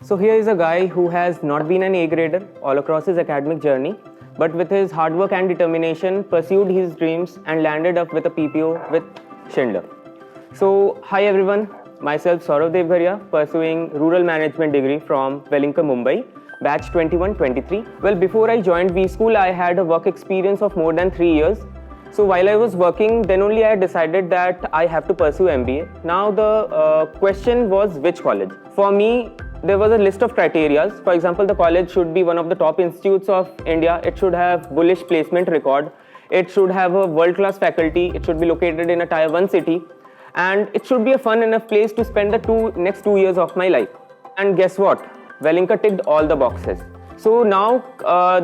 So here is a guy who has not been an A grader all across his academic journey, but with his hard work and determination pursued his dreams and landed up with a PPO with Schindler. So hi everyone, myself Saurav Devgharia, pursuing rural management degree from Wellinka, Mumbai, batch 21-23. Well, before I joined V School, I had a work experience of more than 3 years. So while I was working, then only I decided that I have to pursue MBA. Now the question was which college. For me, there was a list of criteria. For example, the college should be one of the top institutes of India. It should have bullish placement record. It should have a world-class faculty. It should be located in a tier 1 city. And it should be a fun enough place to spend the next 2 years of my life. And guess what? Wellinka ticked all the boxes. So now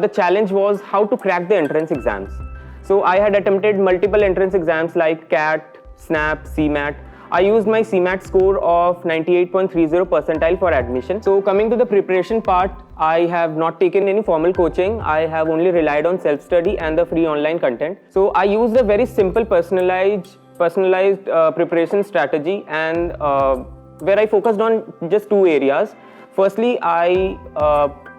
the challenge was how to crack the entrance exams. So I had attempted multiple entrance exams like CAT, SNAP, CMAT. I used my CMAT score of 98.30 percentile for admission. So coming to the preparation part, I have not taken any formal coaching. I have only relied on self-study and the free online content. So I used a very simple personalized preparation strategy, and where I focused on just 2 areas. Firstly, I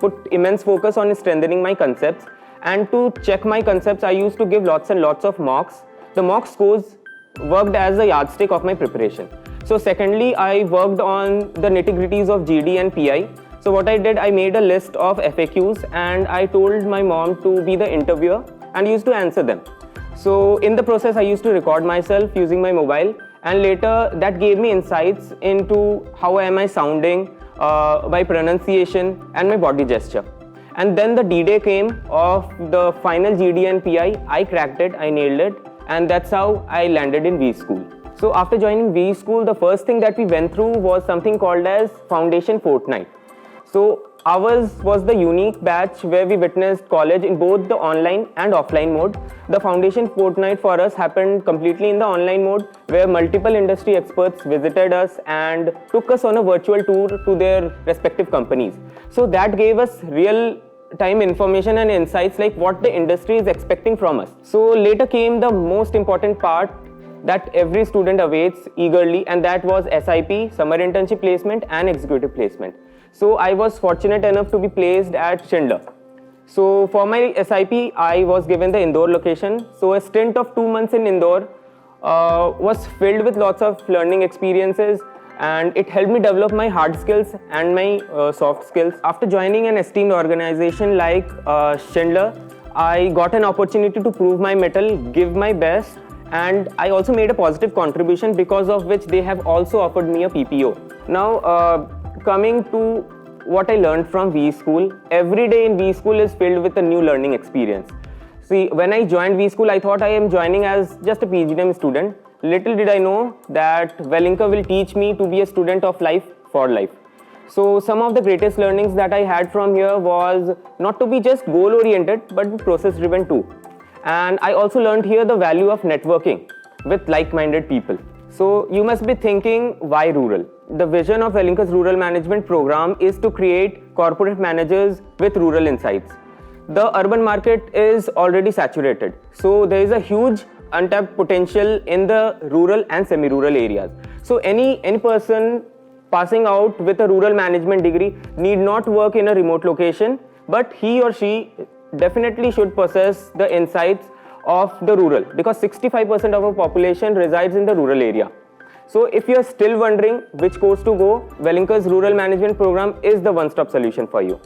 put immense focus on strengthening my concepts, and to check my concepts, I used to give lots and lots of mocks. The mock scores worked as a yardstick of my preparation. So secondly, I worked on the nitty-gritties of GD and PI. So what I did, I made a list of FAQs and I told my mom to be the interviewer and used to answer them. So in the process, I used to record myself using my mobile, and later that gave me insights into how am I sounding, by pronunciation and my body gesture. And then the D-Day came of the final GD and PI. I cracked it, I nailed it, and that's how I landed in V School. So after joining V School, the first thing that we went through was something called as Foundation Fortnight. So ours was the unique batch where we witnessed college in both the online and offline mode. The Foundation Fortnight for us happened completely in the online mode, where multiple industry experts visited us and took us on a virtual tour to their respective companies. So that gave us real time information and insights like what the industry is expecting from us. So later came the most important part that every student awaits eagerly, and that was SIP, Summer Internship Placement, and Executive Placement. So I was fortunate enough to be placed at Schindler. So for my SIP, I was given the Indore location. So a stint of 2 months in Indore was filled with lots of learning experiences, and it helped me develop my hard skills and my soft skills. After joining an esteemed organization like Schindler, I got an opportunity to prove my mettle, give my best, and I also made a positive contribution, because of which they have also offered me a PPO. Now, coming to what I learned from V School, every day in V School is filled with a new learning experience. See, when I joined V School, I thought I am joining as just a PGDM student. Little did I know that Wellinka will teach me to be a student of life for life. So some of the greatest learnings that I had from here was not to be just goal-oriented, but process-driven too. And I also learned here the value of networking with like-minded people. So you must be thinking, why rural? The vision of Wellinka's rural management program is to create corporate managers with rural insights. The urban market is already saturated. So there is a huge untapped potential in the rural and semi-rural areas. So any person passing out with a rural management degree need not work in a remote location, but he or she definitely should possess the insights of the rural, because 65% of our population resides in the rural area. So if you are still wondering which course to go, Wellinka's rural management program is the one-stop solution for you.